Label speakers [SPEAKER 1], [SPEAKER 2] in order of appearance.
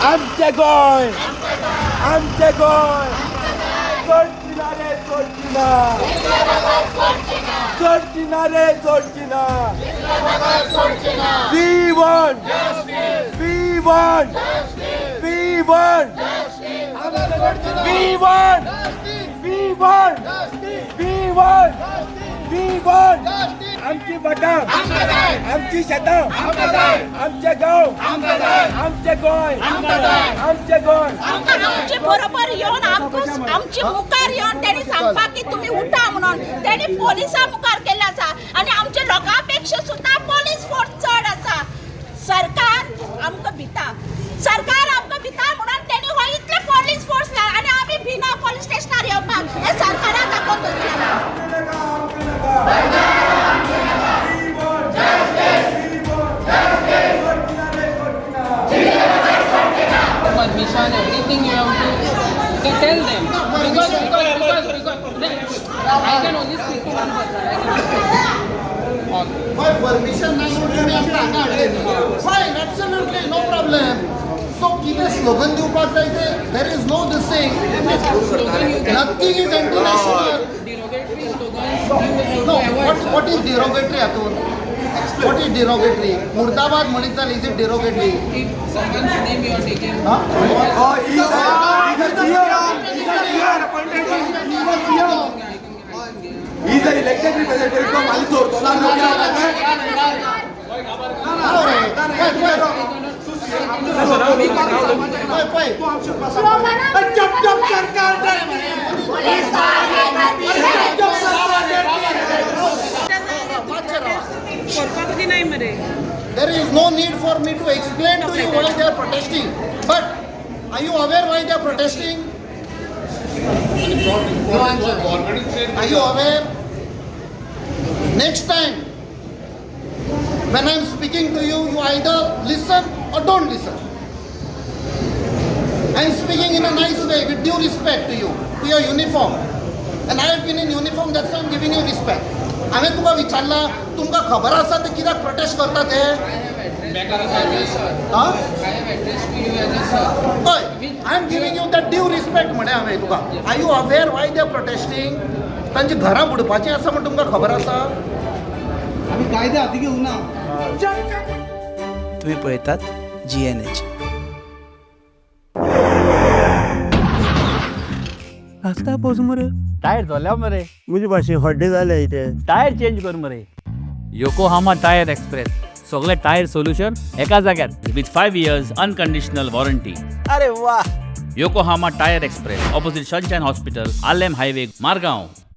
[SPEAKER 1] आमचे गोय आमचे गोय सोडचिना रे सोडचिना सोडचिना रे सोडचिना We want We want We want We want We want We want We want आमची बटाम आमची शेतां आमचे गाव आमचे गोय आमचे गोय
[SPEAKER 2] आमचे बरोबर येऊन आमची मुखार येऊन त्यांनी सांगपा की तुम्ही उठा म्हणून त्यांनी पोलिसां मुखार केला आसा आणि आमच्या लोकांपेक्षा सुद्धा पोलीस फोर्स चढ आसा सरकार आमकां भिता म्हणून त्यांनी हो इतले पोलीस फोर्स आणि आम्ही भिना पोलीस स्टेशनार येवपाक हे सरकाराक दाखोवन दवरलेला
[SPEAKER 3] permission, everything you have to tell them. Because I can only speak to one person.
[SPEAKER 4] Permission नाही तुम्ही आमकां हांगा हाडलेली fine absolutely no problem so कितें स्लोगन दिवपाक जाय ते there is no this thing nothing is international
[SPEAKER 3] Derogatory slogans.
[SPEAKER 4] No what is derogatory हातून वॉट इज डिरोगेटरी मुर्दाबाद म्हणीत जाल्यार is it derogatory
[SPEAKER 3] If someone's name you are taking.
[SPEAKER 1] He's an elected representative from Alitor.
[SPEAKER 4] There is no need for me to explain to you why they are protesting. But are you aware why they are protesting? Are you aware? Next time, when I am speaking to you, you either listen or don't listen. I am speaking in a nice way with due respect to you, to your uniform. And I have been in uniform, that's why I am giving you respect. हांवें तुका विचारला तुमकां खबर आसा ते कित्याक prostate करता ते हय I am giving you that due respect म्हणे हांवें तुका are you aware why they are protesting तांची घरां बुडपाचीं आसा म्हण तुमकां खबर आसा आमी कायदे हाती घेवंक ना
[SPEAKER 5] तुम्ही पळयतात GNH.
[SPEAKER 6] आस्ता पावस मरे
[SPEAKER 7] टायर झाल्या मरे
[SPEAKER 6] म्हजे भाशेन हड्डे जाले इथे
[SPEAKER 7] टायर चेंज कर मरे योकोहामा टायर एक्सप्रेस सगळे टायर सोल्युशन एका जाग्यार विथ 5 years अनकंडिशनल वॉरंटी
[SPEAKER 6] अरे वा
[SPEAKER 7] Yokohama tyre express opposite sunshine hospital Alem highway Margao.